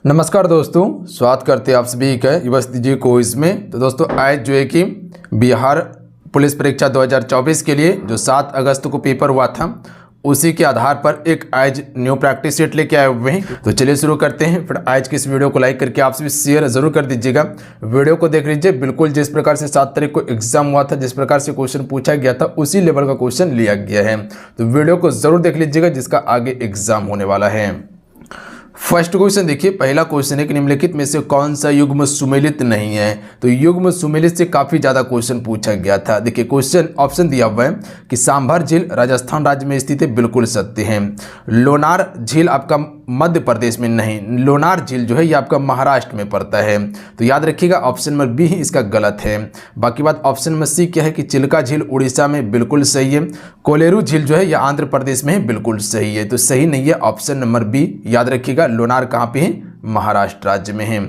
नमस्कार दोस्तों, स्वागत करते हैं आप सभी का युवा जी को इसमें। तो दोस्तों आज जो है कि बिहार पुलिस परीक्षा 2024 के लिए जो 7 अगस्त को पेपर हुआ था उसी के आधार पर एक आज न्यू प्रैक्टिस सेट लेके आए हुए हैं। तो चलिए शुरू करते हैं। फिर आज की इस वीडियो को लाइक करके आप सभी शेयर जरूर कर दीजिएगा। वीडियो को देख लीजिए, बिल्कुल जिस प्रकार से 7 तारीख को एग्जाम हुआ था, जिस प्रकार से क्वेश्चन पूछा गया था उसी लेवल का क्वेश्चन लिया गया है। तो वीडियो को जरूर देख लीजिएगा जिसका आगे एग्जाम होने वाला है। फर्स्ट क्वेश्चन देखिए, पहला क्वेश्चन है कि निम्नलिखित में से कौन सा युग्म सुमेलित नहीं है। तो युग्म सुमेलित से काफी ज्यादा क्वेश्चन पूछा गया था। देखिए क्वेश्चन ऑप्शन दिया हुआ है कि सांभर झील राजस्थान राज्य में स्थित है, बिल्कुल सत्य है। लोनार झील आपका मध्य प्रदेश में नहीं, लोनार झील जो है ये आपका महाराष्ट्र में पड़ता है। तो याद रखिएगा ऑप्शन नंबर बी ही इसका गलत है। बाकी बात ऑप्शन नंबर सी क्या है कि चिल्का झील उड़ीसा में, बिल्कुल सही है। कोलेरू झील जो है ये आंध्र प्रदेश में है, बिल्कुल सही है। तो सही नहीं है ऑप्शन नंबर बी। याद रखिएगा लोनार कहाँ पे है, महाराष्ट्र राज्य में है।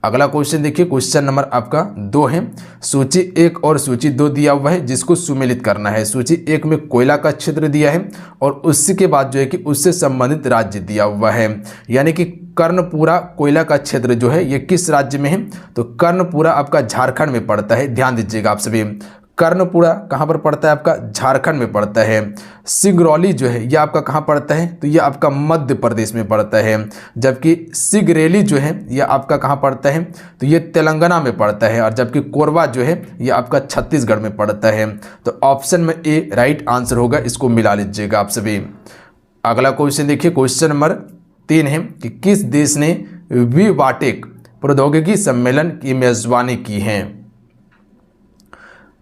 अगला क्वेश्चन देखिए, क्वेश्चन नंबर आपका 2 है। सूची 1 और सूची 2 दिया हुआ है जिसको सुमेलित करना है। सूची 1 में कोयला का क्षेत्र दिया है और उसके बाद जो है कि उससे संबंधित राज्य दिया हुआ है। यानी कि कर्णपुरा कोयला का क्षेत्र जो है ये किस राज्य में है, तो कर्णपुरा आपका झारखंड में पड़ता है। ध्यान दीजिएगा आप सभी, कर्णपुरा कहाँ पर पड़ता है, आपका झारखंड में पड़ता है। सिंगरौली जो है ये आपका कहाँ पड़ता है, तो ये आपका मध्य प्रदेश में पड़ता है। जबकि सिगरेली जो है ये आपका कहाँ पड़ता है, तो ये तेलंगाना में पड़ता है। और जबकि कोरबा जो है ये आपका छत्तीसगढ़ में पड़ता है। तो ऑप्शन में ए राइट आंसर होगा, इसको मिला लीजिएगा आप सभी। अगला क्वेश्चन देखिए, क्वेश्चन नंबर 3 है कि किस देश ने विवाटेक प्रौद्योगिकी सम्मेलन की मेजबानी की है।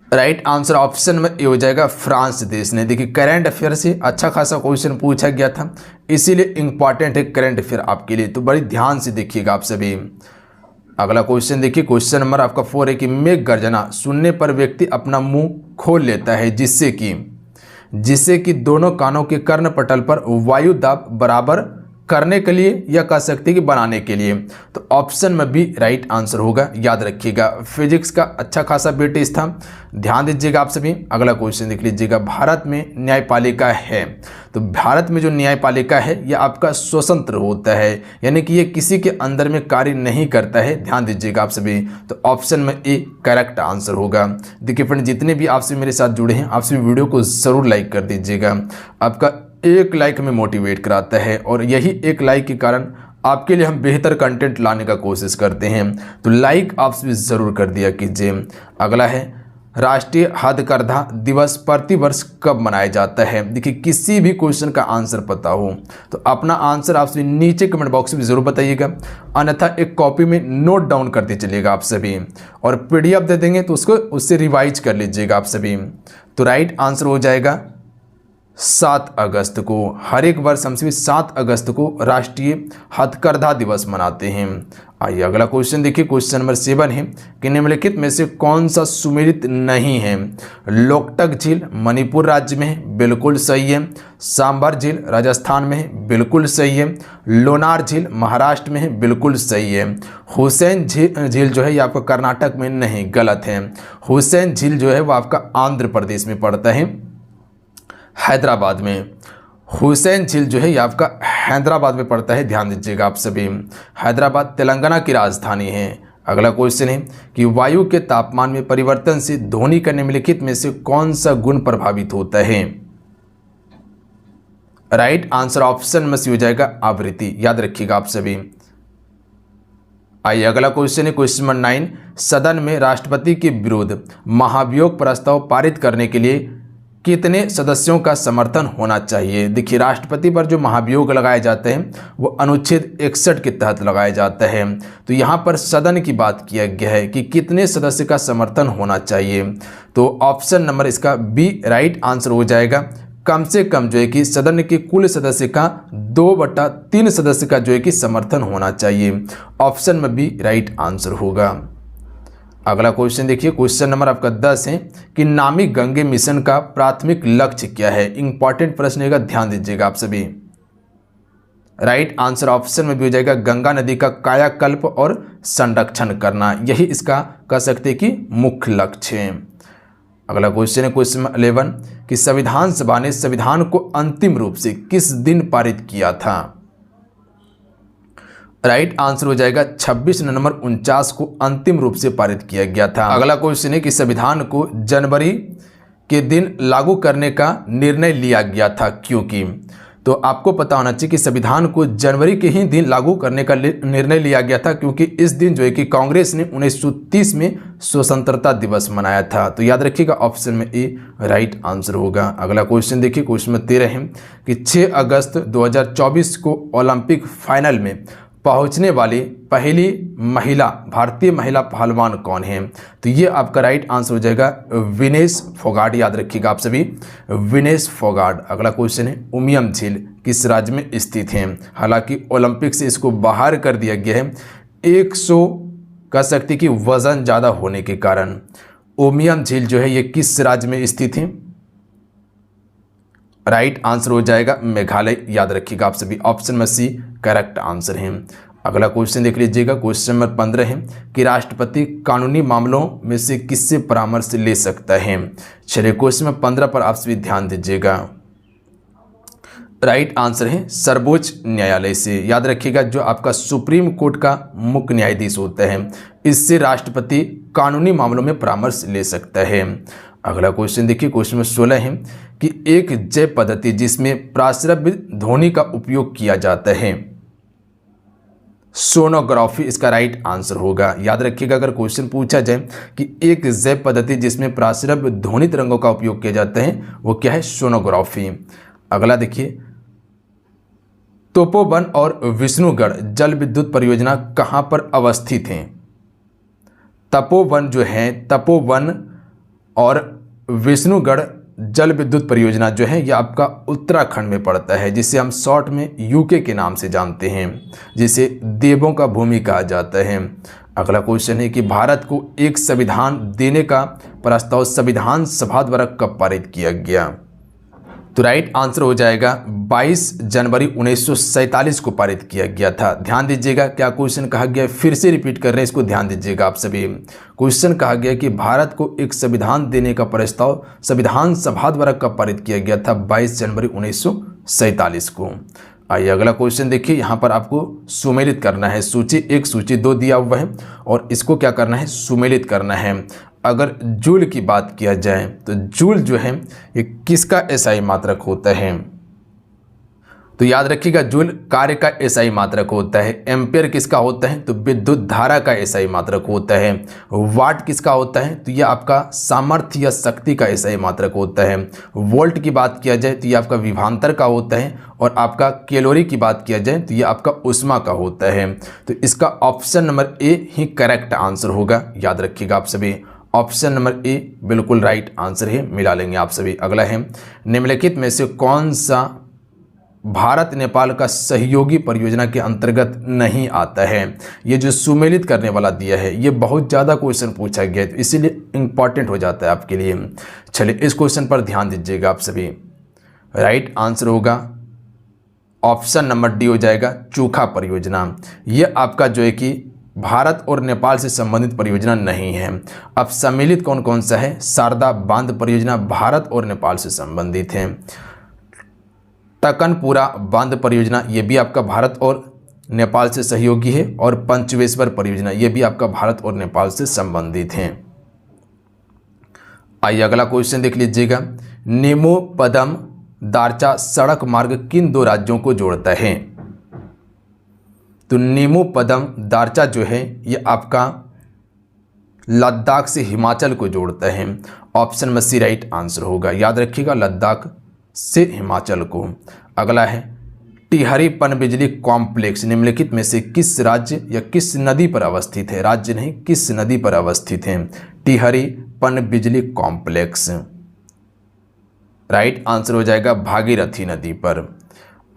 राइट आंसर ऑप्शन में ए हो जाएगा, फ्रांस देश ने। देखिए करंट अफेयर से अच्छा खासा क्वेश्चन पूछा गया था, इसीलिए इंपॉर्टेंट है करंट अफेयर आपके लिए, तो बड़ी ध्यान से देखिएगा आप सभी। अगला क्वेश्चन देखिए, क्वेश्चन नंबर आपका 4 है कि मेघ गर्जना सुनने पर व्यक्ति अपना मुंह खोल लेता है जिससे कि दोनों कानों के कर्णपटल पर वायु दाब बराबर करने के लिए या कह सकते हैं कि बनाने के लिए। तो ऑप्शन में भी राइट आंसर होगा। याद रखिएगा फिजिक्स का अच्छा खासा वेटेज था, ध्यान दीजिएगा आप सभी। अगला क्वेश्चन देख लीजिएगा, भारत में न्यायपालिका है। तो भारत में जो न्यायपालिका है यह आपका स्वतंत्र होता है, यानी कि ये किसी के अंदर में कार्य नहीं करता है। ध्यान दीजिएगा आप सभी। तो ऑप्शन में ए करेक्ट आंसर होगा। देखिए फ्रेंड, जितने भी आपसे मेरे साथ जुड़े हैं आप सभी वीडियो को जरूर लाइक कर दीजिएगा। आपका एक लाइक हमें मोटिवेट कराता है और यही एक लाइक के कारण आपके लिए हम बेहतर कंटेंट लाने का कोशिश करते हैं। तो लाइक आप भी ज़रूर कर दिया कीजिए। अगला है, राष्ट्रीय हथकरघा दिवस प्रतिवर्ष कब मनाया जाता है। देखिए किसी भी क्वेश्चन का आंसर पता हो तो अपना आंसर आप सभी नीचे कमेंट बॉक्स में ज़रूर बताइएगा, अन्यथा एक कॉपी में नोट डाउन करते चलिएगा आप सभी। और पीडीएफ दे देंगे तो उससे रिवाइज कर लीजिएगा आप सभी। तो राइट आंसर हो जाएगा 7 अगस्त को। हर एक वर्ष हम सभी 7 अगस्त को राष्ट्रीय हथकरघा दिवस मनाते हैं। आइए अगला क्वेश्चन देखिए, क्वेश्चन नंबर 7 है कि निम्नलिखित में से कौन सा सुमेलित नहीं है। लोकटक झील मणिपुर राज्य में है, बिल्कुल सही है। सांभर झील राजस्थान में है, बिल्कुल सही है। लोनार झील महाराष्ट्र में है, बिल्कुल सही है। हुसैन झील जो है ये आपका कर्नाटक में नहीं, गलत है। हुसैन झील जो है वो आपका आंध्र प्रदेश में पड़ता है, हैदराबाद में। हुसैन झील जो है ये आपका हैदराबाद में पड़ता है, ध्यान दीजिएगा आप सभी। हैदराबाद तेलंगाना की राजधानी है। अगला क्वेश्चन है कि वायु के तापमान में परिवर्तन से ध्वनि का निम्नलिखित में से कौन सा गुण प्रभावित होता है। राइट आंसर ऑप्शन में से हो जाएगा आवृत्ति। याद रखिएगा आप सभी। आइए अगला क्वेश्चन है, क्वेश्चन नंबर 9, सदन में राष्ट्रपति के विरुद्ध महाभियोग प्रस्ताव पारित करने के लिए कितने सदस्यों का समर्थन होना चाहिए। देखिए राष्ट्रपति पर जो महाभियोग लगाए जाते हैं वो अनुच्छेद 61 के तहत लगाया जाता है। तो यहाँ पर सदन की बात किया गया है कि कितने सदस्य का समर्थन होना चाहिए। तो ऑप्शन नंबर इसका बी राइट आंसर हो जाएगा। कम से कम जो है कि सदन के कुल सदस्य का 2/3 सदस्य का जो है कि समर्थन होना चाहिए। ऑप्शन में बी राइट आंसर होगा। अगला क्वेश्चन देखिए, क्वेश्चन नंबर आपका 10 है कि नमामि गंगे मिशन का प्राथमिक लक्ष्य क्या है। इंपॉर्टेंट प्रश्न है, ध्यान दीजिएगा आप सभी। राइट आंसर ऑप्शन में भी हो जाएगा, गंगा नदी का कायाकल्प और संरक्षण करना, यही इसका कह सकते हैं कि मुख्य लक्ष्य है। अगला क्वेश्चन है क्वेश्चन 11 कि संविधान सभा ने संविधान को अंतिम रूप से किस दिन पारित किया था। राइट आंसर हो जाएगा 26 नवंबर 49 को अंतिम रूप से पारित किया गया था। अगला क्वेश्चन है कि संविधान को जनवरी के दिन लागू करने का निर्णय लिया गया था क्योंकि, तो आपको पता होना चाहिए कि संविधान को जनवरी के ही दिन लागू करने का निर्णय लिया गया था क्योंकि इस दिन जो है कि कांग्रेस ने 1930 में स्वतंत्रता दिवस मनाया था। तो याद रखिएगा ऑप्शन में ए राइट आंसर होगा। अगला क्वेश्चन देखिए, क्वेश्चन में 13 है कि 6 अगस्त 2024 को ओलंपिक फाइनल में पहुंचने वाली पहली महिला भारतीय महिला पहलवान कौन है? तो ये आपका राइट आंसर हो जाएगा विनेश फोगाट। याद रखिएगा आप सभी, विनेश फोगाट। अगला क्वेश्चन है उमियम झील किस राज्य में स्थित है? हालांकि ओलंपिक से इसको बाहर कर दिया गया है 100 कह सकते कि वजन ज़्यादा होने के कारण। उमियम झील जो है ये किस राज्य में स्थित है? राइट आंसर हो जाएगा मेघालय। याद रखिएगा आप सभी, ऑप्शन में सी करेक्ट आंसर है। अगला क्वेश्चन देख लीजिएगा, क्वेश्चन नंबर 15 है कि राष्ट्रपति कानूनी मामलों में से किससे परामर्श ले सकता है? चलिए क्वेश्चन नंबर 15 पर आप सभी ध्यान दीजिएगा। राइट आंसर है सर्वोच्च न्यायालय से। याद रखिएगा जो आपका सुप्रीम कोर्ट का मुख्य न्यायाधीश होता है, इससे राष्ट्रपति कानूनी मामलों में परामर्श ले सकता है। अगला क्वेश्चन देखिए, क्वेश्चन नंबर 16 है कि एक जय पद्धति जिसमें प्राश्रव्य ध्वनि का उपयोग किया जाता है, सोनोग्राफी इसका राइट आंसर होगा। याद रखिएगा अगर क्वेश्चन पूछा जाए कि एक जय पद्धति जिसमें प्राश्रव्य ध्वनि तरंगों का उपयोग किया जाता है वो क्या है? सोनोग्राफी। अगला देखिए, तपोवन और विष्णुगढ़ जल विद्युत परियोजना कहाँ पर अवस्थित हैं? तपोवन जो है, तपोवन और विष्णुगढ़ जल विद्युत परियोजना जो है यह आपका उत्तराखंड में पड़ता है, जिसे हम शॉर्ट में यूके के नाम से जानते हैं, जिसे देवों का भूमि कहा जाता है। अगला क्वेश्चन है कि भारत को एक संविधान देने का प्रस्ताव संविधान सभा द्वारा कब पारित किया गया? तो राइट आंसर हो जाएगा 22 जनवरी 1947 को पारित किया गया था। ध्यान दीजिएगा क्या क्वेश्चन कहा गया, फिर से रिपीट कर रहे हैं, इसको ध्यान दीजिएगा आप सभी। क्वेश्चन कहा गया कि भारत को एक संविधान देने का प्रस्ताव संविधान सभा द्वारा कब पारित किया गया था? 22 जनवरी 1947 को। आइए अगला क्वेश्चन देखिए, यहाँ पर आपको सुमेलित करना है। सूची 1 सूची 2 दिया हुआ है और इसको क्या करना है? सुमेलित करना है। अगर जूल की बात किया जाए तो जूल जो है ये किसका एसआई मात्रक होता है? तो याद रखिएगा जूल कार्य का एसआई मात्रक होता है। एम्पियर किसका होता है? तो विद्युत धारा का एसआई मात्रक होता है। वाट किसका होता है? तो यह आपका सामर्थ्य या शक्ति का एसआई मात्रक होता है। वोल्ट की बात किया जाए तो यह आपका विभवांतर का होता है और आपका कैलोरी की बात किया जाए तो यह आपका उष्मा का होता है। तो इसका option number A he correct answer होगा। याद रखिएगा आप सभी, ऑप्शन नंबर ए बिल्कुल राइट आंसर है, मिला लेंगे आप सभी। अगला है निम्नलिखित में से कौन सा भारत नेपाल का सहयोगी परियोजना के अंतर्गत नहीं आता है? ये जो सुमेलित करने वाला दिया है ये बहुत ज़्यादा क्वेश्चन पूछा गया है, तो इसीलिए इंपॉर्टेंट हो जाता है आपके लिए। चलिए इस क्वेश्चन पर ध्यान दीजिएगा आप सभी। राइट आंसर होगा ऑप्शन नंबर डी हो जाएगा चूखा परियोजना। ये आपका जो है कि भारत और नेपाल से संबंधित परियोजना नहीं है। अब सम्मिलित कौन कौन सा है? शारदा बांध परियोजना भारत और नेपाल से संबंधित है। टकनपुरा बांध परियोजना ये भी आपका भारत और नेपाल से सहयोगी है और पंचवेश्वर परियोजना ये भी आपका भारत और नेपाल से संबंधित है। आइए अगला क्वेश्चन देख लीजिएगा, नेमोपदम दारचा सड़क मार्ग किन 2 राज्यों को जोड़ता है? तो नेमोपदम दारचा जो है ये आपका लद्दाख से हिमाचल को जोड़ता है। ऑप्शन में सी राइट आंसर होगा। याद रखिएगा लद्दाख से हिमाचल को। अगला है टिहरी पनबिजली कॉम्प्लेक्स निम्नलिखित में से किस राज्य या किस नदी पर अवस्थित है? राज्य नहीं, किस नदी पर अवस्थित है टिहरी पनबिजली कॉम्प्लेक्स? राइट आंसर हो जाएगा भागीरथी नदी पर।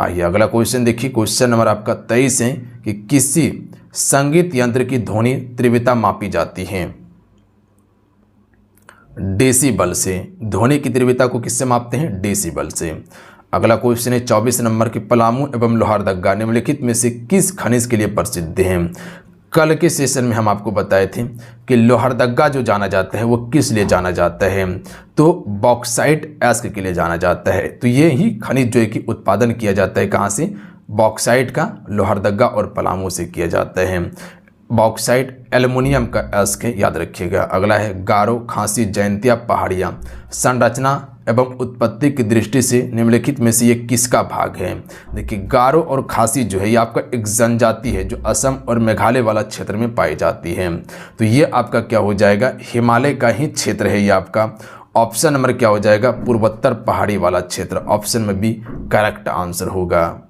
आइए अगला क्वेश्चन देखिए, क्वेश्चन नंबर आपका 23 है कि किसी संगीत यंत्र की ध्वनि तीव्रता मापी जाती है? डेसिबल से। ध्वनि की तीव्रता को किससे मापते हैं? डेसिबल से। अगला क्वेश्चन है 24 नंबर के पलामू एवं लोहारदगा निम्नलिखित में से किस खनिज के लिए प्रसिद्ध हैं? कल के सेशन में हम आपको बताए थे कि लोहारदगा जो जाना जाता है वो किस लिए जाना जाता है? तो बॉक्साइट एस्क के लिए जाना जाता है। तो ये ही खनिज जो है कि उत्पादन किया जाता है कहाँ से? बॉक्साइट का लोहरदगा और पलामू से किया जाता है। बॉक्साइट एल्युमिनियम का अयस्क है, याद रखिएगा। अगला है गारो, खासी, जयंतिया पहाड़ियाँ संरचना एवं उत्पत्ति की दृष्टि से निम्नलिखित में से ये किसका भाग है। देखिए गारो और खासी जो है ये आपका एक जनजाति है जो असम और मेघालय वाला क्षेत्र में पाई जाती है। तो ये आपका क्या हो जाएगा, हिमालय का ही क्षेत्र है ये आपका। ऑप्शन नंबर क्या हो जाएगा, पूर्वोत्तर पहाड़ी वाला क्षेत्र। ऑप्शन में भी करेक्ट आंसर होगा।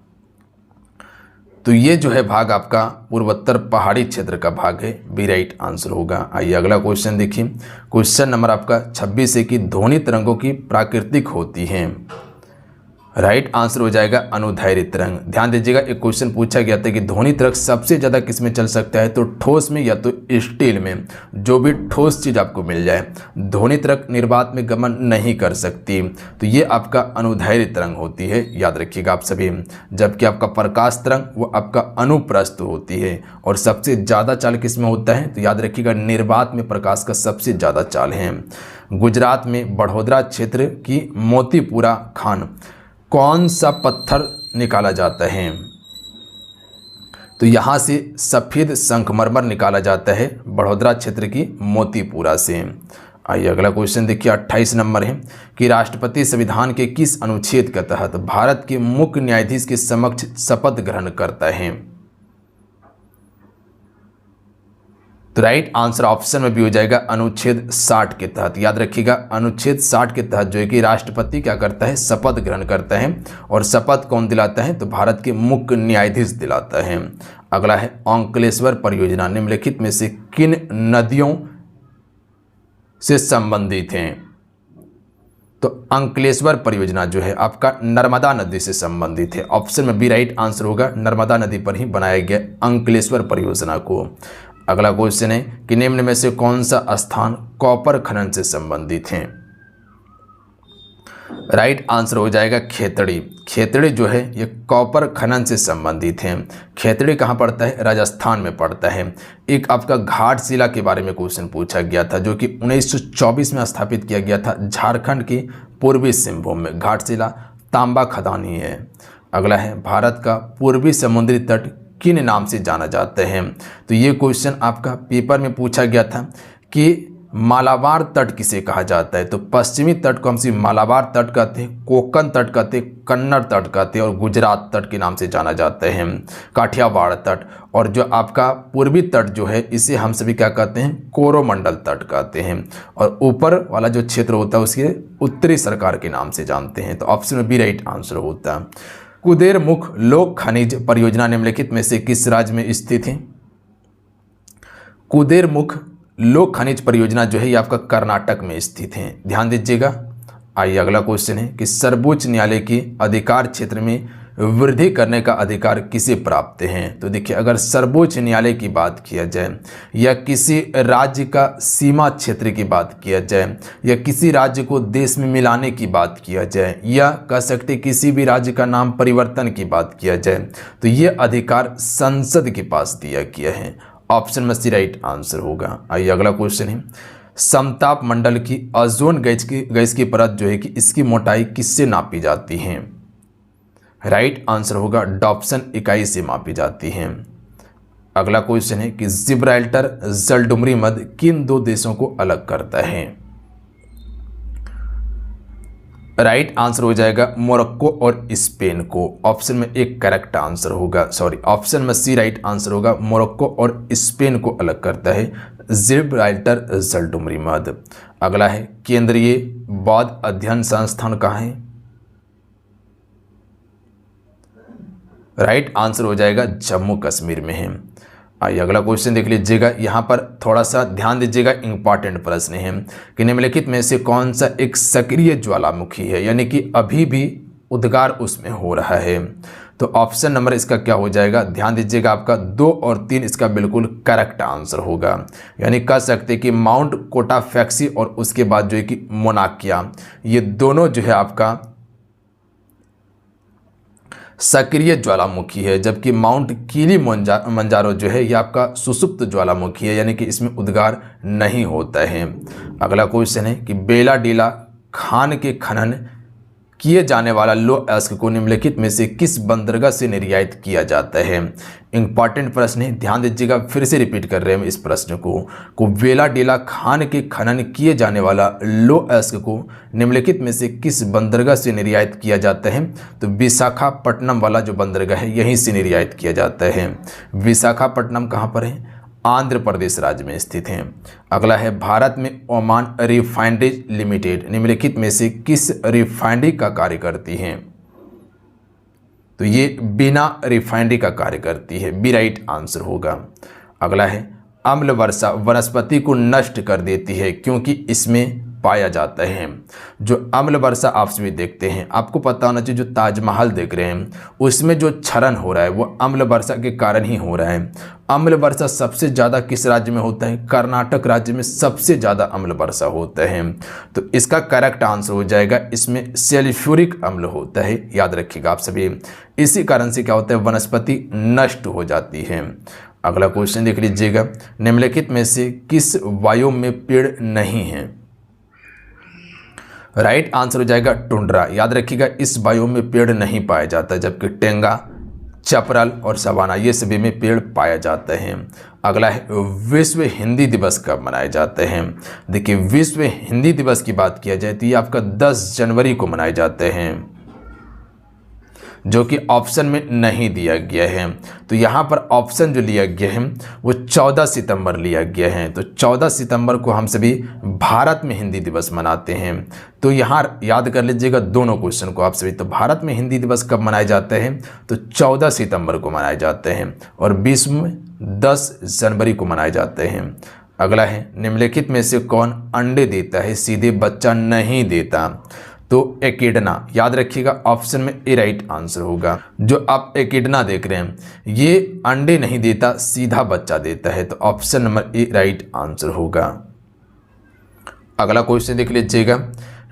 तो ये जो है भाग आपका पूर्वोत्तर पहाड़ी क्षेत्र का भाग है, बी राइट आंसर होगा। आइए अगला क्वेश्चन देखिए। क्वेश्चन नंबर आपका 26 है कि ध्वनि तरंगों की प्राकृतिक होती हैं। राइट आंसर हो जाएगा अनुदैर्ध्य तरंग। ध्यान दीजिएगा, एक क्वेश्चन पूछा गया था कि ध्वनि तरंग सबसे ज़्यादा किस में चल सकता है, तो ठोस में या तो स्टील में। जो भी ठोस चीज़ आपको मिल जाए, ध्वनि तरंग निर्वात में गमन नहीं कर सकती, तो ये आपका अनुदैर्ध्य तरंग होती है, याद रखिएगा आप सभी। जबकि आपका प्रकाश तरंग वो आपका अनुप्रस्थ होती है। और सबसे ज़्यादा चाल किस में होता है, तो याद रखिएगा निर्वात में प्रकाश का सबसे ज़्यादा चाल है। गुजरात में बड़ोदरा क्षेत्र की मोतीपुरा खान कौन सा पत्थर निकाला जाता है, तो यहाँ से सफ़ेद संगमरमर निकाला जाता है बड़ोदरा क्षेत्र की मोतीपुरा से। आइए अगला क्वेश्चन देखिए, 28 नंबर है कि राष्ट्रपति संविधान के किस अनुच्छेद के तहत भारत के मुख्य न्यायाधीश के समक्ष शपथ ग्रहण करता है। तो राइट आंसर ऑप्शन में भी हो जाएगा अनुच्छेद 60 के तहत। याद रखिएगा अनुच्छेद 60 के तहत जो है कि राष्ट्रपति क्या करता है, शपथ ग्रहण करता है। और शपथ कौन दिलाता है, तो भारत के मुख्य न्यायाधीश दिलाता है। अगला है अंकलेश्वर परियोजना निम्नलिखित में से किन नदियों से संबंधित है। तो अंकलेश्वर परियोजना जो है आपका नर्मदा नदी से संबंधित है। ऑप्शन में बी राइट आंसर होगा, नर्मदा नदी पर ही बनाया गया अंकलेश्वर परियोजना को। अगला क्वेश्चन है कि निम्न में से कौन सा स्थान कॉपर खनन से संबंधित है। राइट आंसर हो जाएगा खेतड़ी। खेतड़ी जो है ये कॉपर खनन से संबंधित है। खेतड़ी कहाँ पड़ता है, राजस्थान में पड़ता है। एक आपका घाटशिला के बारे में क्वेश्चन पूछा गया था जो कि 1924 में स्थापित किया गया था झारखंड के पूर्वी सिंहभूम में। घाटशिला तांबा खदान ही है। अगला है भारत का पूर्वी समुद्री तट किन नाम से जाना जाता है। तो ये क्वेश्चन आपका पेपर में पूछा गया था कि मालाबार तट किसे कहा जाता है। तो पश्चिमी तट को हम सिर्फ मालाबार तट कहते हैं, कोंकण तट कहते हैं, कन्नड़ तट कहते हैं और गुजरात तट के नाम से जाना जाता है, काठियावाड़ तट। और जो आपका पूर्वी तट जो है इसे हम सभी क्या कहते हैं, कोरोमंडल तट कहते हैं। और ऊपर वाला जो क्षेत्र होता है उसके उत्तरी सरकार के नाम से जानते हैं। तो ऑप्शन में बी राइट आंसर होता है। कुदेरमुख लोक खनिज परियोजना निम्नलिखित में से किस राज्य में स्थित है। कुदेरमुख लोक खनिज परियोजना जो है ये आपका कर्नाटक में स्थित है, ध्यान दीजिएगा। आइए अगला क्वेश्चन है कि सर्वोच्च न्यायालय के अधिकार क्षेत्र में वृद्धि करने का अधिकार किसे प्राप्त है। तो देखिए अगर सर्वोच्च न्यायालय की बात किया जाए या किसी राज्य का सीमा क्षेत्र की बात किया जाए या किसी राज्य को देश में मिलाने की बात किया जाए या कह सकते किसी भी राज्य का नाम परिवर्तन की बात किया जाए, तो ये अधिकार संसद के पास दिया गया है। ऑप्शन में सी राइट आंसर होगा। आइए अगला क्वेश्चन है समताप मंडल की ओजोन गैस की परत जो है कि इसकी मोटाई किससे नापी जाती है। राइट आंसर होगा डॉप्सन इकाई से मापी जाती है। अगला क्वेश्चन है कि जिब्राल्टर जलडुमरी मध्य किन दो देशों को अलग करता है। राइट आंसर हो जाएगा मोरक्को और स्पेन को। ऑप्शन में एक करेक्ट आंसर होगा, ऑप्शन में सी राइट आंसर होगा, मोरक्को और स्पेन को अलग करता है जिब्राल्टर जलडुमरी मध्य। अगला है केंद्रीय बौद्ध अध्ययन संस्थान कहाँ है। राइट आंसर हो जाएगा जम्मू कश्मीर में है। आइए अगला क्वेश्चन देख लीजिएगा, यहाँ पर थोड़ा सा ध्यान दीजिएगा, इंपॉर्टेंट प्रश्न है कि निम्नलिखित में से कौन सा एक सक्रिय ज्वालामुखी है, यानी कि अभी भी उद्गार उसमें हो रहा है। तो ऑप्शन नंबर इसका क्या हो जाएगा, ध्यान दीजिएगा, आपका 2 और 3 इसका बिल्कुल करेक्ट आंसर होगा। यानी कह सकते कि माउंट कोटाफेक्सी और उसके बाद जो है कि मोनाकिया, ये दोनों जो है आपका सक्रिय ज्वालामुखी है, जबकि माउंट किलिमंजारो जो है ये आपका सुसुप्त ज्वालामुखी है, यानी कि इसमें उद्गार नहीं होता है। अगला क्वेश्चन है कि बेला डीला खान के खनन किए जाने वाला लोह-अयस्क को निम्नलिखित में से किस बंदरगाह से निर्यात किया जाता है। इंपॉर्टेंट प्रश्न है, ध्यान दीजिएगा, फिर से रिपीट कर रहे हैं इस प्रश्न को वेलाडेला खान के खनन किए जाने वाला लोह-अयस्क को निम्नलिखित में से किस बंदरगाह से निर्यात किया जाता है। तो विशाखापट्टनम वाला जो बंदरगाह है यहीं से निर्यात किया जाता है। विशाखापट्टनम कहाँ पर है? आंध्र प्रदेश राज्य में स्थित है। अगला है, भारत में ओमान रिफाइनरीज लिमिटेड निम्नलिखित में से किस रिफाइनरी का कार्य करती है। तो ये बिना रिफाइनरी का कार्य करती है, बी राइट आंसर होगा। अगला है, अम्ल वर्षा वनस्पति को नष्ट कर देती है क्योंकि इसमें पाया जाता है। जो अम्ल वर्षा आप सभी देखते हैं, आपको पता होना चाहिए, जो ताजमहल देख रहे हैं उसमें जो क्षरण हो रहा है वो अम्ल वर्षा के कारण ही हो रहा है। अम्ल वर्षा सबसे ज़्यादा किस राज्य में होता है? कर्नाटक राज्य में सबसे ज़्यादा अम्ल वर्षा होता है। तो इसका करेक्ट आंसर हो जाएगा, इसमें सल्फ्यूरिक अम्ल होता है, याद रखिएगा आप सभी। इसी कारण से क्या होता है? वनस्पति नष्ट हो जाती है। अगला क्वेश्चन देख लीजिएगा, निम्नलिखित में से किस वायु में पेड़ नहीं है। राइट आंसर हो जाएगा टुंड्रा। याद रखिएगा, इस वायु में पेड़ नहीं पाया जाता, जबकि टेंगा, चपरल और सवाना ये सभी में पेड़ पाया जाते हैं। अगला है, विश्व हिंदी दिवस कब मनाए जाते हैं। देखिए, विश्व हिंदी दिवस की बात किया जाए तो ये आपका 10 जनवरी को मनाए जाते हैं, जो कि ऑप्शन में नहीं दिया गया है। तो यहाँ पर ऑप्शन जो लिया गया है वो 14 सितंबर लिया गया है। तो 14 सितंबर को हम सभी भारत में हिंदी दिवस मनाते हैं। तो यहाँ याद कर लीजिएगा दोनों क्वेश्चन को आप सभी। तो भारत में हिंदी दिवस कब मनाए जाते हैं? तो 14 सितंबर को मनाए जाते हैं, और विश्व में 10 जनवरी को मनाए जाते हैं। अगला है, निम्नलिखित में से कौन अंडे देता है सीधे बच्चा नहीं देता। तो एकिडना। याद रखिएगा, ऑप्शन में ए राइट आंसर होगा। जो आप एकिडना देख रहे हैं ये अंडे नहीं देता, सीधा बच्चा देता है। तो option number A right answer होगा। अगला क्वेश्चन देख लीजिएगा,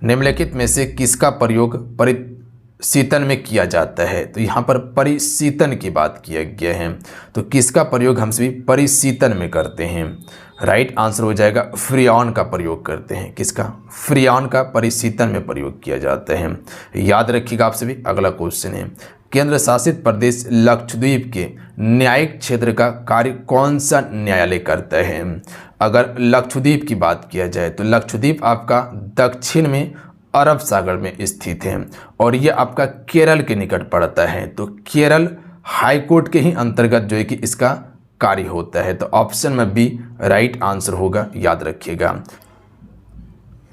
निम्नलिखित में से किसका प्रयोग परिशीतन में किया जाता है। तो यहाँ पर परिशीतन की बात किया गया है। तो किसका प्रयोग हम सभी परिशीतन में करते हैं। राइट आंसर हो जाएगा फ्रियॉन का प्रयोग करते हैं। किसका? फ्रियॉन का परिशीतन में प्रयोग किया जाता है, याद रखिएगा आप सभी। अगला क्वेश्चन है, केंद्र शासित प्रदेश लक्षद्वीप के न्यायिक क्षेत्र का कार्य कौन सा न्यायालय करता है। अगर लक्षद्वीप की बात किया जाए तो लक्षद्वीप आपका दक्षिण में अरब सागर में स्थित है, और यह आपका केरल के निकट पड़ता है। तो केरल हाईकोर्ट के ही अंतर्गत जो है कि इसका कार्य होता है। तो ऑप्शन में बी राइट आंसर होगा, याद रखिएगा।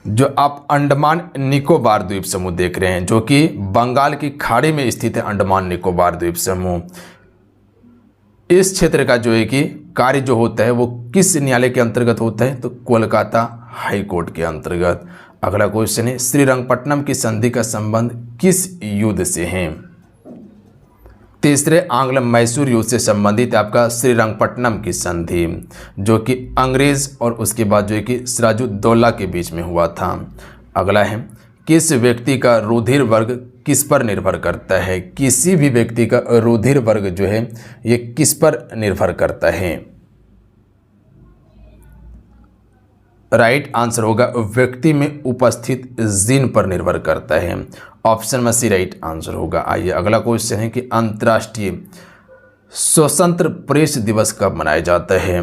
जो आप अंडमान निकोबार द्वीप समूह देख रहे हैं, जो कि बंगाल की खाड़ी में स्थित है, अंडमान निकोबार द्वीप समूह, इस क्षेत्र का जो है कि कार्य जो होता है वो किस न्यायालय के अंतर्गत होता है। तो कोलकाता हाई कोर्ट के अंतर्गत। अगला क्वेश्चन है, श्रीरंगपट्टनम की संधि का संबंध किस युद्ध से है। तीसरे आंग्ल मैसूर युद्ध से संबंधित आपका श्रीरंगपट्टनम की संधि, जो कि अंग्रेज और उसके बाद जो है कि सिराजुद्दौला के बीच में हुआ था। अगला है, किस व्यक्ति का रुधिर वर्ग किस पर निर्भर करता है। किसी भी व्यक्ति का रुधिर वर्ग जो है ये किस पर निर्भर करता है। राइट आंसर होगा व्यक्ति में उपस्थित जीन पर निर्भर करता है। ऑप्शन में सी राइट आंसर होगा। आइए अगला क्वेश्चन है कि अंतर्राष्ट्रीय स्वतंत्र प्रेस दिवस कब मनाया जाता है।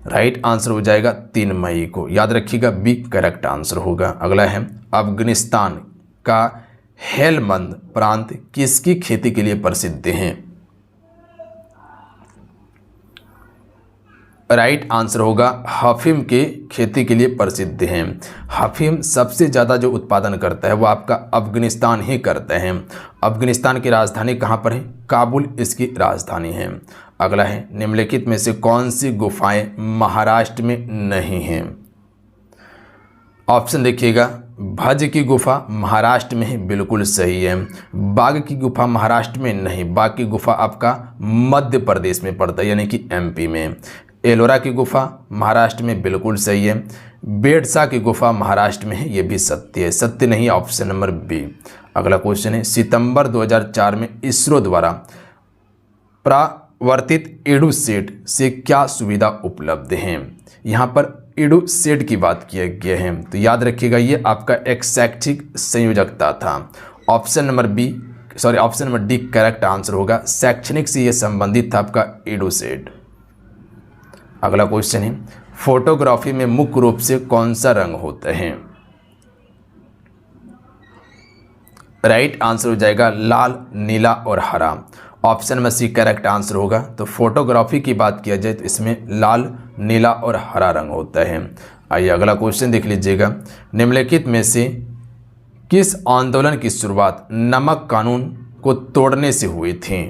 राइट आंसर हो जाएगा 3 मई को, याद रखिएगा बी करेक्ट आंसर होगा। अगला है, अफगानिस्तान का हेलमंद प्रांत किसकी खेती के लिए प्रसिद्ध है। राइट आंसर होगा अफीम के खेती के लिए प्रसिद्ध हैं। अफीम सबसे ज़्यादा जो उत्पादन करता है वो आपका अफगानिस्तान ही करता है। अफगानिस्तान की राजधानी कहाँ पर है? काबुल इसकी राजधानी है। अगला है, निम्नलिखित में से कौन सी गुफाएं महाराष्ट्र में नहीं हैं। ऑप्शन देखिएगा, भज की गुफा महाराष्ट्र में ही बिल्कुल सही है। बाघ की गुफा महाराष्ट्र में नहीं, बाघ की गुफा आपका मध्य प्रदेश में पड़ता है, यानी कि एमपी में। एलोरा की गुफा महाराष्ट्र में बिल्कुल सही है। बेडसा की गुफा महाराष्ट्र में है, ये भी सत्य है, सत्य नहीं, ऑप्शन नंबर बी। अगला क्वेश्चन है, सितंबर 2004 में इसरो द्वारा प्रावर्तित एडुसेट से क्या सुविधा उपलब्ध है। यहाँ पर एडुसेट की बात किया गया है, तो याद रखिएगा ये आपका एक शैक्षिक संयोजकता था। Option number D correct answer होगा। शैक्षणिक से ये संबंधित था आपका एडुसेट। अगला क्वेश्चन है, फोटोग्राफी में मुख्य रूप से कौन सा रंग होता है? राइट आंसर हो जाएगा लाल, नीला और हरा। ऑप्शन में सी करेक्ट आंसर होगा। तो फोटोग्राफी की बात किया जाए तो इसमें लाल, नीला और हरा रंग होता है। आइए अगला क्वेश्चन देख लीजिएगा। निम्नलिखित में से किस आंदोलन की शुरुआत नमक कानून को तोड़ने से हुई थी?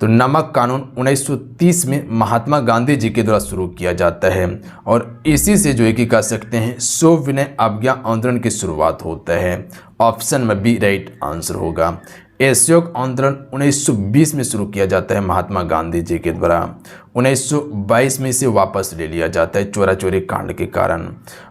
तो नमक कानून 1930 में महात्मा गांधी जी के द्वारा शुरू किया जाता है और इसी से जो है कि कह सकते हैं सविनय अवज्ञा आंदोलन की शुरुआत होता है। ऑप्शन में बी राइट आंसर होगा। असहयोग आंदोलन 1920 में शुरू किया जाता है महात्मा गांधी जी के द्वारा। 1922 में इसे वापस ले लिया जाता है चोरा चोरी कांड के कारण।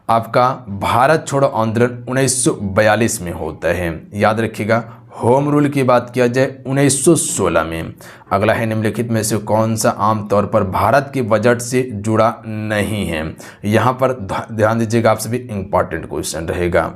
आपका भारत छोड़ो आंदोलन 1942 में होता है। याद रखिएगा, होम रूल की बात किया जाए 1916 में। अगला है, निम्नलिखित में से कौन सा आमतौर पर भारत के बजट से जुड़ा नहीं है? यहाँ पर ध्यान दीजिएगा, आप सभी इंपॉर्टेंट क्वेश्चन रहेगा।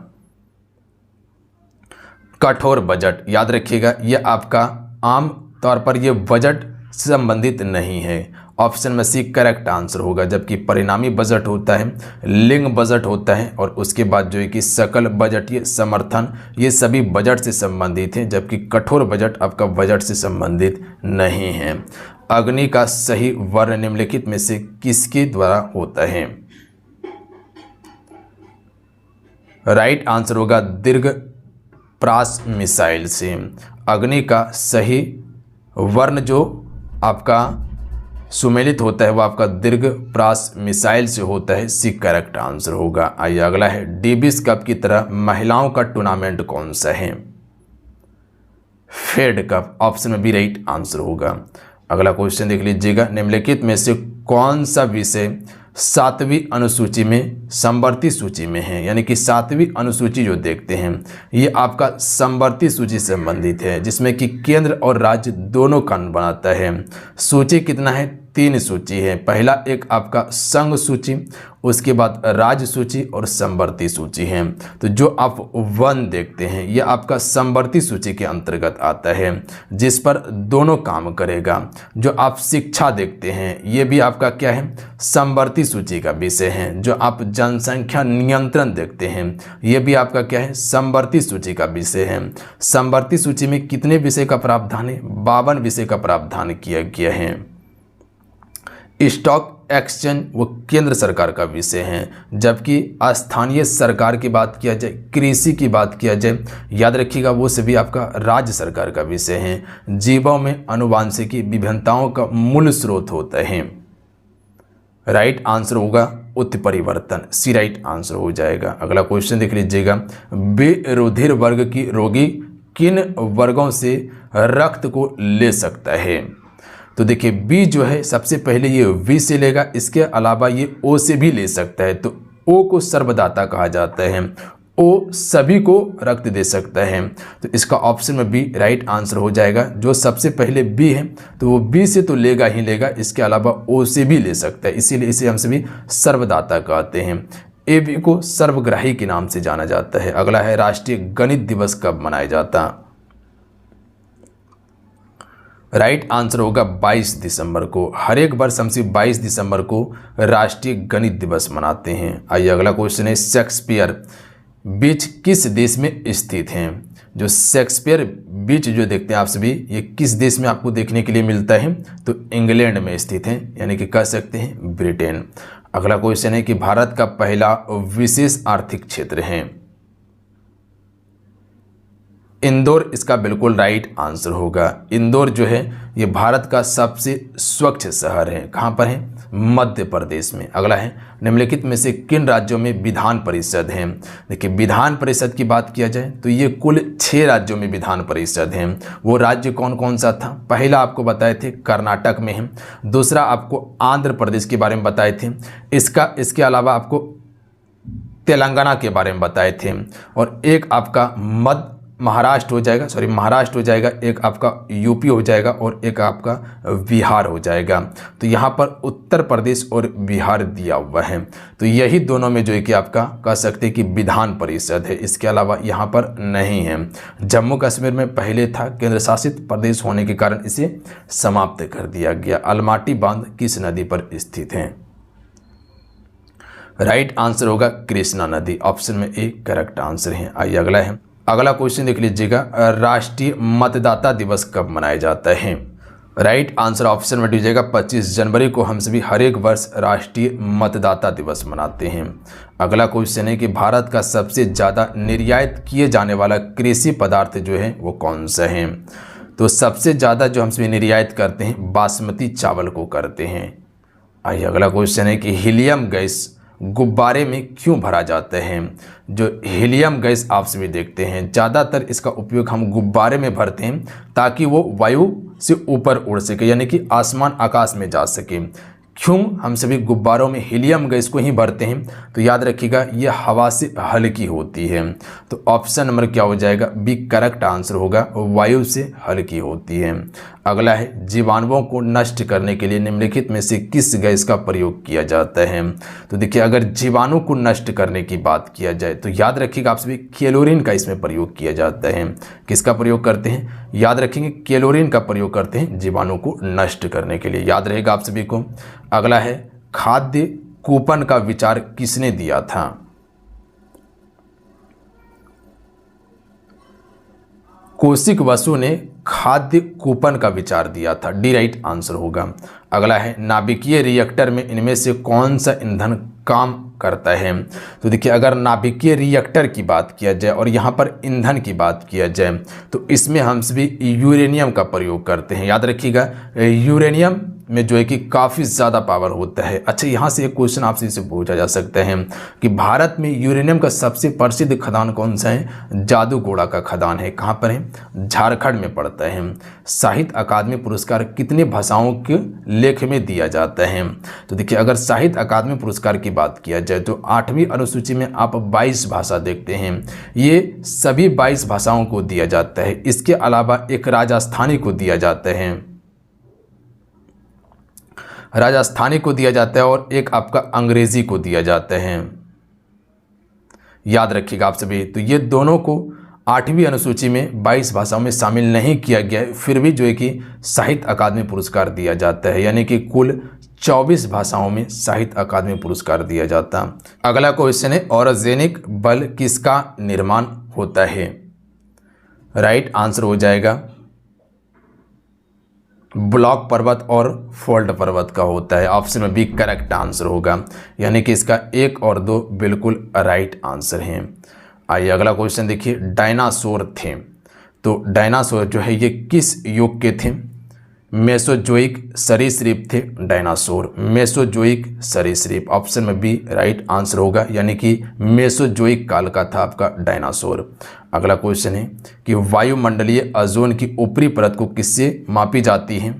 कठोर बजट, याद रखिएगा ये आपका आम तौर पर ये बजट से संबंधित नहीं है। ऑप्शन में सी करेक्ट आंसर होगा। जबकि परिणामी बजट होता है, लिंग बजट होता है और उसके बाद जो है कि सकल बजट, ये समर्थन, ये सभी बजट से संबंधित हैं। जबकि कठोर बजट आपका बजट से संबंधित नहीं है। अग्नि का सही वर्ण निम्नलिखित में से किसके द्वारा होता है? राइट आंसर होगा दीर्घ प्रास मिसाइल से। अग्नि का सही वर्ण जो आपका सुमेलित होता है वो आपका दीर्घ प्रास मिसाइल से होता है। सी करेक्ट आंसर होगा। आइए अगला है, डेविस कप की तरह महिलाओं का टूर्नामेंट कौन सा है? Fed Cup. ऑप्शन में बी राइट आंसर होगा। अगला क्वेश्चन देख लीजिएगा। निम्नलिखित में से कौन सा विषय 7वीं अनुसूची में समवर्ती सूची में है? यानी कि 7वीं अनुसूची जो देखते हैं ये आपका समवर्ती सूची से संबंधित है, जिसमें कि केंद्र और राज्य दोनों कानून बनाता है। सूची कितना है? 3 सूची है। पहला एक आपका संघ सूची, उसके बाद राज्य सूची और समवर्ती सूची है। तो जो आप 1 देखते हैं ये आपका समवर्ती सूची के अंतर्गत आता है, जिस पर दोनों काम करेगा। जो आप शिक्षा देखते हैं ये भी आपका क्या है? समवर्ती सूची का विषय है। जो आप जनसंख्या नियंत्रण देखते हैं ये भी आपका क्या है? समवर्ती सूची का विषय है। समवर्ती सूची में कितने विषय का प्रावधान है? 52 विषय का प्रावधान किया गया है। स्टॉक एक्सचेंज वो केंद्र सरकार का विषय है, जबकि स्थानीय सरकार की बात किया जाए, कृषि की बात किया जाए, याद रखिएगा वो सभी आपका राज्य सरकार का विषय है। जीवों में आनुवांशिकी विभिन्नताओं का मूल स्रोत होता है। राइट आंसर होगा उत्परिवर्तन। सी राइट आंसर हो जाएगा। अगला क्वेश्चन देख लीजिएगा। बेरुधिर वर्ग की रोगी किन वर्गों से रक्त को ले सकता है? तो देखिए बी जो है सबसे पहले ये वी से लेगा, इसके अलावा ये ओ से भी ले सकता है। तो ओ को सर्वदाता कहा जाता है। ओ सभी को रक्त दे सकता है। तो इसका ऑप्शन में बी राइट आंसर हो जाएगा। जो सबसे पहले बी है तो वो बी से तो लेगा ही लेगा, इसके अलावा ओ से भी ले सकता है, इसीलिए इसे हम सभी सर्वदाता कहते हैं। ए बी को सर्वग्राही के नाम से जाना जाता है। अगला है, राष्ट्रीय गणित दिवस कब मनाया जाता है? राइट आंसर होगा 22 दिसंबर को। हर एक वर्ष हम सिर्फ 22 दिसंबर को राष्ट्रीय गणित दिवस मनाते हैं। आइए अगला क्वेश्चन है, शेक्सपियर बीच किस देश में स्थित हैं? जो शेक्सपियर बीच जो देखते हैं आप सभी, ये किस देश में आपको देखने के लिए मिलता है? तो इंग्लैंड में स्थित है, यानी कि कह सकते हैं ब्रिटेन। अगला क्वेश्चन है कि भारत का पहला विशेष आर्थिक क्षेत्र है। इंदौर इसका बिल्कुल राइट आंसर होगा। इंदौर जो है ये भारत का सबसे स्वच्छ शहर है। कहाँ पर है? मध्य प्रदेश में। अगला है, निम्नलिखित में से किन राज्यों में विधान परिषद है? देखिए विधान परिषद की बात किया जाए तो ये कुल 6 राज्यों में विधान परिषद है। वो राज्य कौन कौन सा था? पहला आपको बताए थे कर्नाटक में है, दूसरा आपको आंध्र प्रदेश के बारे में बताए थे, इसके अलावा आपको तेलंगाना के बारे में बताए थे, और एक आपका मध्य महाराष्ट्र हो जाएगा, महाराष्ट्र हो जाएगा, एक आपका यूपी हो जाएगा और एक आपका बिहार हो जाएगा। तो यहाँ पर उत्तर प्रदेश और बिहार दिया हुआ है। तो यही दोनों में जो है कि आपका कह सकते हैं कि विधान परिषद है, इसके अलावा यहाँ पर नहीं है। जम्मू कश्मीर में पहले था, केंद्र शासित प्रदेश होने के कारण इसे समाप्त कर दिया गया। अलमाटी बांध किस नदी पर स्थित है? राइट आंसर होगा कृष्णा नदी, ऑप्शन में ए करेक्ट आंसर है। आइए अगला है, अगला क्वेश्चन देख लीजिएगा, राष्ट्रीय मतदाता दिवस कब मनाया जाता है? राइट आंसर ऑप्शन में दीजिएगा 25 जनवरी को हम सभी हर एक वर्ष राष्ट्रीय मतदाता दिवस मनाते हैं। अगला क्वेश्चन है कि भारत का सबसे ज़्यादा निर्यात किए जाने वाला कृषि पदार्थ जो है वो कौन सा है? तो सबसे ज़्यादा जो हम सभी निर्यात करते हैं बासमती चावल को करते हैं। आइए अगला क्वेश्चन है कि हीलियम गैस गुब्बारे में क्यों भरा जाता है? जो हीलियम गैस आप सभी देखते हैं, ज़्यादातर इसका उपयोग हम गुब्बारे में भरते हैं ताकि वो वायु से ऊपर उड़ सके, यानी कि आसमान आकाश में जा सके। क्यों हम सभी गुब्बारों में हीलियम गैस को ही भरते हैं? तो याद रखिएगा ये हवा से हल्की होती है। तो ऑप्शन नंबर क्या हो जाएगा? बी करेक्ट आंसर होगा, वायु से हल्की होती है। अगला है, जीवाणुओं को नष्ट करने के लिए निम्नलिखित में से किस गैस का प्रयोग किया जाता है? तो देखिए अगर जीवाणु को नष्ट करने की बात किया जाए तो याद रखिएगा आप सभी क्लोरीन का इसमें प्रयोग किया जाता है। किसका प्रयोग करते हैं? याद रखेंगे क्लोरीन का प्रयोग करते हैं जीवाणु को नष्ट करने के लिए, याद रहेगा आप सभी को। अगला है, खाद्य कूपन का विचार किसने दिया था? कौशिक बसु ने खाद्य कूपन का विचार दिया था, डी राइट आंसर होगा। अगला है, नाभिकीय रिएक्टर में इनमें से कौन सा ईंधन काम करता है? तो देखिए अगर नाभिकीय रिएक्टर की बात किया जाए और यहाँ पर ईंधन की बात किया जाए तो इसमें हम सभी यूरेनियम का प्रयोग करते हैं। याद रखिएगा यूरेनियम में जो है कि काफ़ी ज़्यादा पावर होता है। अच्छा, यहाँ से एक क्वेश्चन आपसे इसे पूछा जा सकता है कि भारत में यूरेनियम का सबसे प्रसिद्ध खदान कौन सा है? जादूगोड़ा का खदान है। कहाँ पर है? झारखंड में पड़ता है। साहित्य अकादमी पुरस्कार कितने भाषाओं के लेख में दिया जाता है? तो देखिए अगर साहित्य अकादमी पुरस्कार की बात किया जाए तो 8वीं अनुसूची में आप 22 भाषा देखते हैं, ये सभी 22 भाषाओं को दिया जाता है। इसके अलावा एक राजस्थानी को दिया जाता है, राजस्थानी को दिया जाता है और एक आपका अंग्रेजी को दिया जाता है। याद रखिएगा आप सभी। तो ये दोनों को 8वीं अनुसूची में 22 भाषाओं में शामिल नहीं किया गया है, फिर भी जो है कि साहित्य अकादमी पुरस्कार दिया जाता है, यानी कि कुल 24 भाषाओं में साहित्य अकादमी पुरस्कार दिया जाता। अगला क्वेश्चन है, ऑर्गेनिक बल किसका निर्माण होता है? राइट आंसर हो जाएगा ब्लॉक पर्वत और फोल्ड पर्वत का होता है। ऑप्शन में बी करेक्ट आंसर होगा, यानी कि इसका 1 और 2 बिल्कुल राइट आंसर हैं। आइए अगला क्वेश्चन देखिए, डायनासोर थे, तो डायनासोर जो है ये किस युग के थे? मेसोजोइक सरीसृप थे डायनासोर, मेसोजोइक सरीसृप। ऑप्शन में बी राइट आंसर होगा, यानी कि मेसोजोइक काल का था आपका डायनासोर। अगला क्वेश्चन है कि वायुमंडलीय ओजोन की ऊपरी परत को किससे मापी जाती है?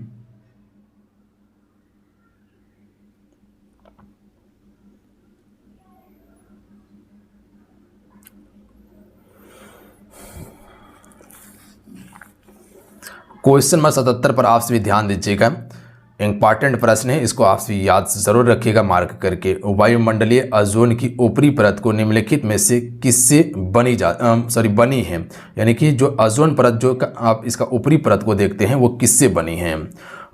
क्वेश्चन नंबर 77 पर आप सभी ध्यान दीजिएगा, इंपॉर्टेंट प्रश्न है, इसको आप सभी याद जरूर रखिएगा मार्क करके। वायुमंडलीय ओजोन की ऊपरी परत को निम्नलिखित में से किससे बनी है? यानी कि जो ओजोन परत जो आप इसका ऊपरी परत को देखते हैं वो किससे बनी है?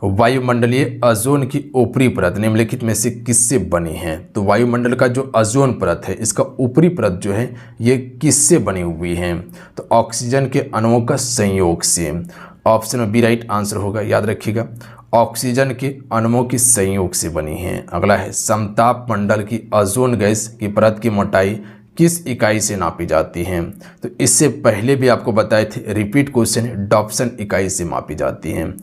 वायुमंडलीय ओजोन की ऊपरी परत निम्नलिखित में से किससे बनी है? तो वायुमंडल का जो ओजोन परत है इसका ऊपरी परत जो है ये किससे बनी हुई है? तो ऑक्सीजन के अणुओं का संयोग से। ऑप्शन में बी राइट आंसर होगा, याद रखिएगा ऑक्सीजन के अणुओं की संयोग से बनी है। अगला है, समताप मंडल की ओजोन गैस की परत की मोटाई किस इकाई से नापी जाती है? तो इससे पहले भी आपको बताए थे, रिपीट क्वेश्चन है, डॉप्सन इकाई से मापी जाती है।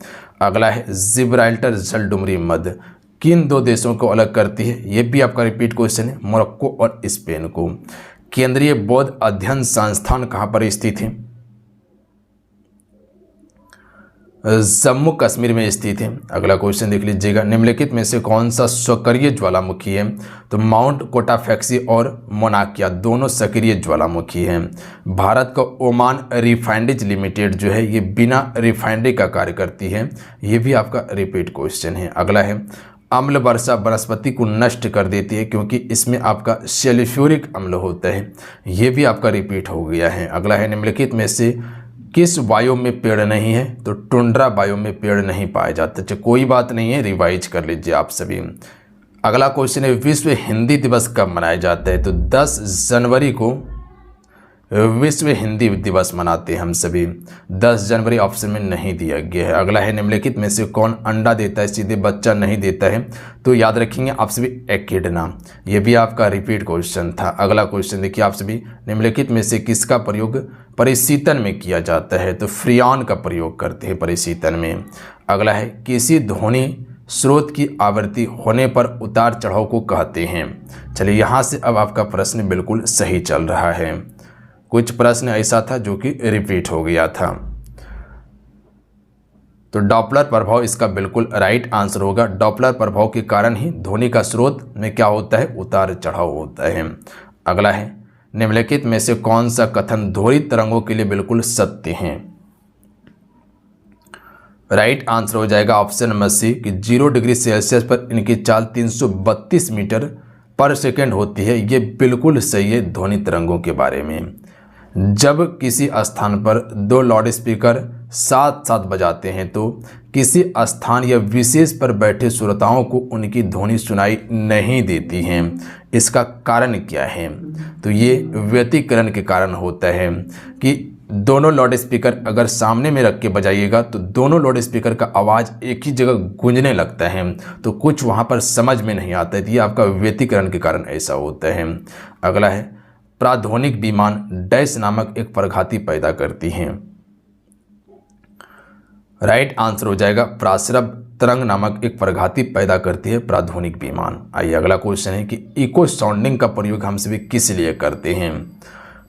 अगला है, जिब्राल्टर जलडुमरी मध्य किन 2 देशों को अलग करती है? ये भी आपका रिपीट क्वेश्चन है, मोरक्को और स्पेन को। केंद्रीय बौद्ध अध्ययन संस्थान कहाँ पर स्थित है? जम्मू कश्मीर में स्थित है। अगला क्वेश्चन देख लीजिएगा, निम्नलिखित में से कौन सा सक्रिय ज्वालामुखी है? तो माउंट कोटाफेक्सी और मोनाकिया दोनों सक्रिय ज्वालामुखी हैं। भारत का ओमान रिफाइनरीज लिमिटेड जो है ये बिना रिफाइनरी का कार्य करती है। ये भी आपका रिपीट क्वेश्चन है। अगला है, अम्ल वर्षा वनस्पति को नष्ट कर देती है क्योंकि इसमें आपका सल्फ्यूरिक अम्ल होता है। ये भी आपका रिपीट हो गया है। अगला है, निम्नलिखित में से किस वायु में पेड़ नहीं है? तो टुंड्रा वायु में पेड़ नहीं पाए जाते। अच्छा, कोई बात नहीं है, रिवाइज कर लीजिए आप सभी। अगला क्वेश्चन है, विश्व हिंदी दिवस कब मनाया जाता है? तो 10 जनवरी को विश्व हिंदी दिवस मनाते हैं हम सभी। 10 जनवरी ऑप्शन में नहीं दिया गया है। अगला है, निम्नलिखित में से कौन अंडा देता है सीधे बच्चा नहीं देता है? तो याद रखेंगे आप सभी एकिडना। ये भी आपका रिपीट क्वेश्चन था। अगला क्वेश्चन देखिए आप सभी, निम्नलिखित में से किसका प्रयोग परिशीतन में किया जाता है? तो फ्रियान का प्रयोग करते हैं परिशीतन में। अगला है, किसी ध्वनि स्रोत की आवृत्ति होने पर उतार चढ़ाव को कहते हैं। चलिए यहाँ से अब आपका प्रश्न बिल्कुल सही चल रहा है। कुछ प्रश्न ऐसा था जो कि रिपीट हो गया था। तो डॉपलर प्रभाव इसका बिल्कुल राइट आंसर होगा। डॉपलर प्रभाव के कारण ही ध्वनि का स्रोत में क्या होता है? उतार चढ़ाव होता है। अगला है, निम्नलिखित में से कौन सा कथन ध्वनि तरंगों के लिए बिल्कुल सत्य है? राइट आंसर हो जाएगा ऑप्शन नंबर सी कि 0 डिग्री सेल्सियस पर इनकी चाल 332 मीटर पर सेकेंड होती है। ये बिल्कुल सही है ध्वनि तरंगों के बारे में। जब किसी स्थान पर 2 लाउड स्पीकर साथ साथ बजाते हैं तो किसी स्थान या विशेष पर बैठे श्रोताओं को उनकी ध्वनि सुनाई नहीं देती हैं। इसका कारण क्या है? तो ये व्यतिकरण के कारण होता है कि दोनों लाउड स्पीकर अगर सामने में रख के बजाइएगा तो दोनों लाउड स्पीकर का आवाज़ एक ही जगह गूंजने लगता है, तो कुछ वहाँ पर समझ में नहीं आता है। तो ये आपका व्यतिकरण के कारण ऐसा होता है। अगला है, प्राध्वनिक विमान डैश नामक एक प्रघाती पैदा करती हैं। राइट आंसर हो जाएगा प्राश्रव तरंग नामक एक प्रघाती पैदा करती है प्राध्वनिक विमान। आइए अगला क्वेश्चन है कि इको साउंडिंग का प्रयोग हम सभी किस लिए करते हैं?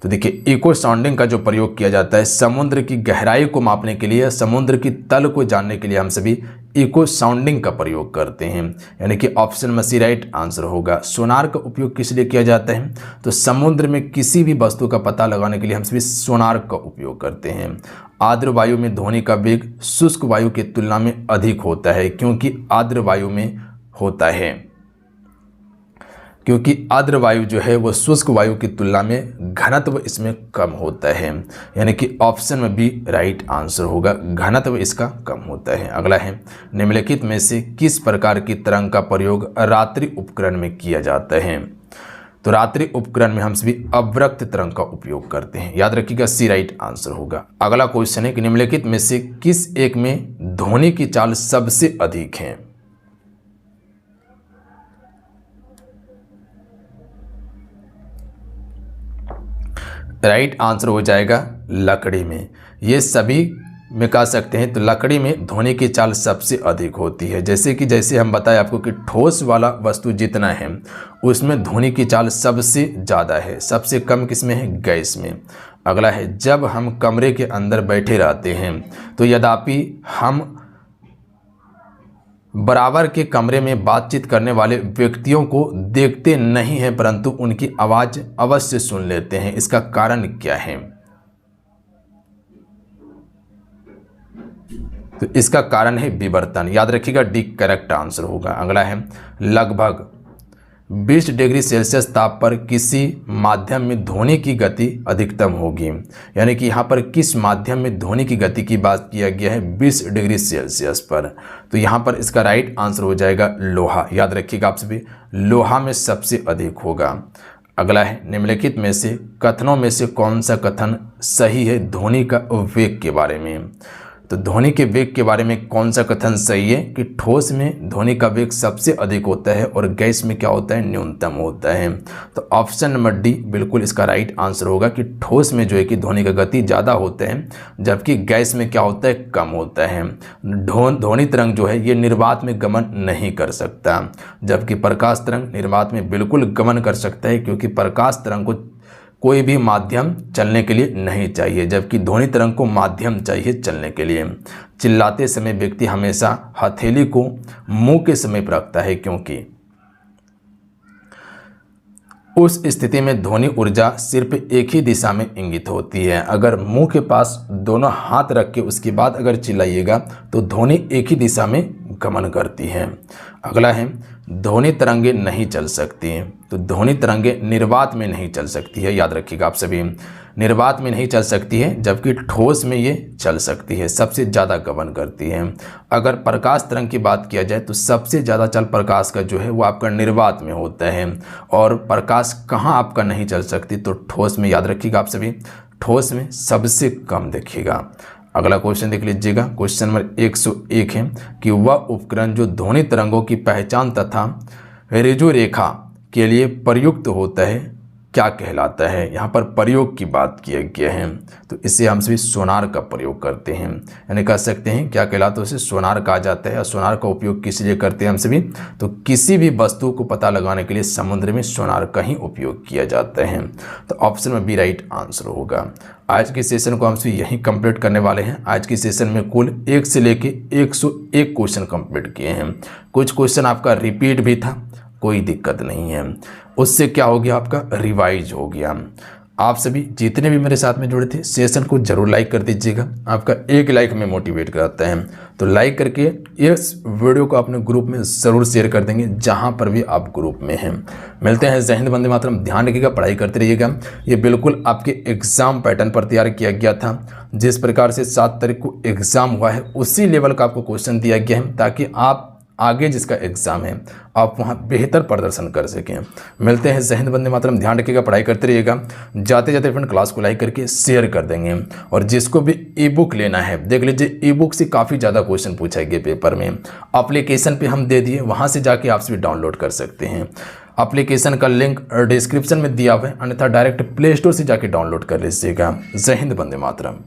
तो देखिए, इको साउंडिंग का जो प्रयोग किया जाता है समुद्र की गहराई को मापने के लिए, समुद्र की तल को जानने के लिए हम सभी इको साउंडिंग का प्रयोग करते हैं। यानी कि ऑप्शन में सी राइट आंसर होगा। सोनार का उपयोग किस लिए किया जाता है? तो समुद्र में किसी भी वस्तु का पता लगाने के लिए हम सभी सोनार का उपयोग करते हैं। आर्द्र वायु में ध्वनि का वेग शुष्क वायु की तुलना में अधिक होता है क्योंकि आर्द्र वायु में होता है, क्योंकि आर्द्र वायु जो है वो शुष्क वायु की तुलना में घनत्व इसमें कम होता है। यानी कि ऑप्शन में भी राइट आंसर होगा, घनत्व इसका कम होता है। अगला है, निम्नलिखित में से किस प्रकार की तरंग का प्रयोग रात्रि उपकरण में किया जाता है? तो रात्रि उपकरण में हम सभी अवरक्त तरंग का उपयोग करते हैं। याद रखिएगा सी राइट आंसर होगा। अगला क्वेश्चन है कि निम्नलिखित में से किस एक में ध्वनि की चाल सबसे अधिक है? राइट आंसर हो जाएगा लकड़ी में। ये सभी में कह सकते हैं तो लकड़ी में ध्वनि की चाल सबसे अधिक होती है। जैसे हम बताएं आपको कि ठोस वाला वस्तु जितना है उसमें ध्वनि की चाल सबसे ज़्यादा है, सबसे कम किसमें है? गैस में। अगला है, जब हम कमरे के अंदर बैठे रहते हैं तो यद्यपि हम बराबर के कमरे में बातचीत करने वाले व्यक्तियों को देखते नहीं हैं परंतु उनकी आवाज़ अवश्य सुन लेते हैं। इसका कारण क्या है? तो इसका कारण है विवर्तन। याद रखिएगा डी करेक्ट आंसर होगा। अगला है, लगभग 20 डिग्री सेल्सियस ताप पर किसी माध्यम में ध्वनि की गति अधिकतम होगी। यानी कि यहाँ पर किस माध्यम में ध्वनि की गति की बात किया गया है? 20 डिग्री सेल्सियस पर। तो यहाँ पर इसका राइट आंसर हो जाएगा लोहा। याद रखिएगा आप सभी, लोहा में सबसे अधिक होगा। अगला है, निम्नलिखित में से कथनों में से कौन सा कथन सही है ध्वनि का वेग के बारे में? तो ध्वनि के वेग के बारे में कौन सा कथन सही है कि ठोस में ध्वनि का वेग सबसे अधिक होता है और गैस में क्या होता है? न्यूनतम होता है। तो ऑप्शन नंबर डी बिल्कुल इसका राइट आंसर होगा कि ठोस में जो है कि ध्वनि का गति ज़्यादा होता है जबकि गैस में क्या होता है? कम होता है। ध्वनि तरंग जो है ये निर्वात में गमन नहीं कर सकता, जबकि प्रकाश तरंग निर्वात में बिल्कुल गमन कर सकता है क्योंकि प्रकाश तरंग को कोई भी माध्यम चलने के लिए नहीं चाहिए, जबकि ध्वनि तरंग को माध्यम चाहिए चलने के लिए। चिल्लाते समय व्यक्ति हमेशा हथेली को मुंह के समीप रखता है, क्योंकि उस स्थिति में ध्वनि ऊर्जा सिर्फ एक ही दिशा में इंगित होती है। अगर मुंह के पास दोनों हाथ रख के उसके बाद अगर चिल्लाइएगा तो ध्वनि एक ही दिशा में गमन करती है। अगला है ध्वनि तरंगे नहीं चल सकती हैं। तो ध्वनि तरंगे निर्वात में नहीं चल सकती है, याद रखिएगा आप सभी। निर्वात में नहीं चल सकती है, जबकि ठोस में ये चल सकती है, सबसे ज़्यादा गमन करती है। अगर प्रकाश तरंग की बात किया जाए तो सबसे ज़्यादा चल प्रकाश का जो है वो आपका निर्वात में होता है। और प्रकाश कहाँ आपका नहीं चल सकती, तो ठोस में, याद रखिएगा आप सभी। ठोस में सबसे कम देखिएगा। अगला क्वेश्चन देख लीजिएगा, क्वेश्चन नंबर 101 है कि वह उपकरण जो ध्वनि तरंगों की पहचान तथा रेजो रेखा के लिए प्रयुक्त होता है क्या कहलाता है। यहाँ पर प्रयोग की बात किया गया है, तो इसे हम सभी सोनार का प्रयोग करते हैं, यानी कह सकते हैं क्या कहलाता है, उसे सोनार कहा जाता है। और सोनार का उपयोग किस लिए करते हैं हम सभी, तो किसी भी वस्तु को पता लगाने के लिए समुद्र में सोनार का ही उपयोग किया जाता है। तो ऑप्शन में बी राइट आंसर होगा। आज के सेशन को हम सभी यहीं कंप्लीट करने वाले हैं। आज के सेशन में कुल 1 से लेके 101 क्वेश्चन कंप्लीट किए हैं। कुछ क्वेश्चन आपका रिपीट भी था, कोई दिक्कत नहीं है, उससे क्या हो गया, आपका रिवाइज हो गया। आप सभी जितने भी मेरे साथ में जुड़े थे सेशन को जरूर लाइक कर दीजिएगा। आपका एक लाइक में मोटिवेट करता है, तो लाइक करके इस वीडियो को अपने ग्रुप में ज़रूर शेयर कर देंगे, जहां पर भी आप ग्रुप में हैं। मिलते हैं। जय हिंद, वंदे मातरम। ध्यान रखिएगा, पढ़ाई करते रहिएगा। ये बिल्कुल आपके एग्ज़ाम पैटर्न पर तैयार किया गया था। जिस प्रकार से 7 तारीख को एग्ज़ाम हुआ है उसी लेवल का आपको क्वेश्चन दिया गया है, ताकि आप आगे जिसका एग्जाम है आप वहाँ बेहतर प्रदर्शन कर सकें। मिलते हैं। जय हिंद, वंदे मातरम। ध्यान रखिएगा, पढ़ाई करते रहिएगा। जाते जाते फ्रेंड क्लास को लाइक करके शेयर कर देंगे। और जिसको भी ई बुक लेना है देख लीजिए, ई बुक से काफ़ी ज़्यादा क्वेश्चन पूछा गया पेपर में। एप्लीकेशन पे हम दे दिए, वहाँ से जाके आप भी डाउनलोड कर सकते हैं। एप्लीकेशन का लिंक डिस्क्रिप्शन में दिया हुआ है, अन्यथा डायरेक्ट प्ले स्टोर से जाके डाउनलोड कर लीजिएगा। जय हिंद, वंदे मातरम।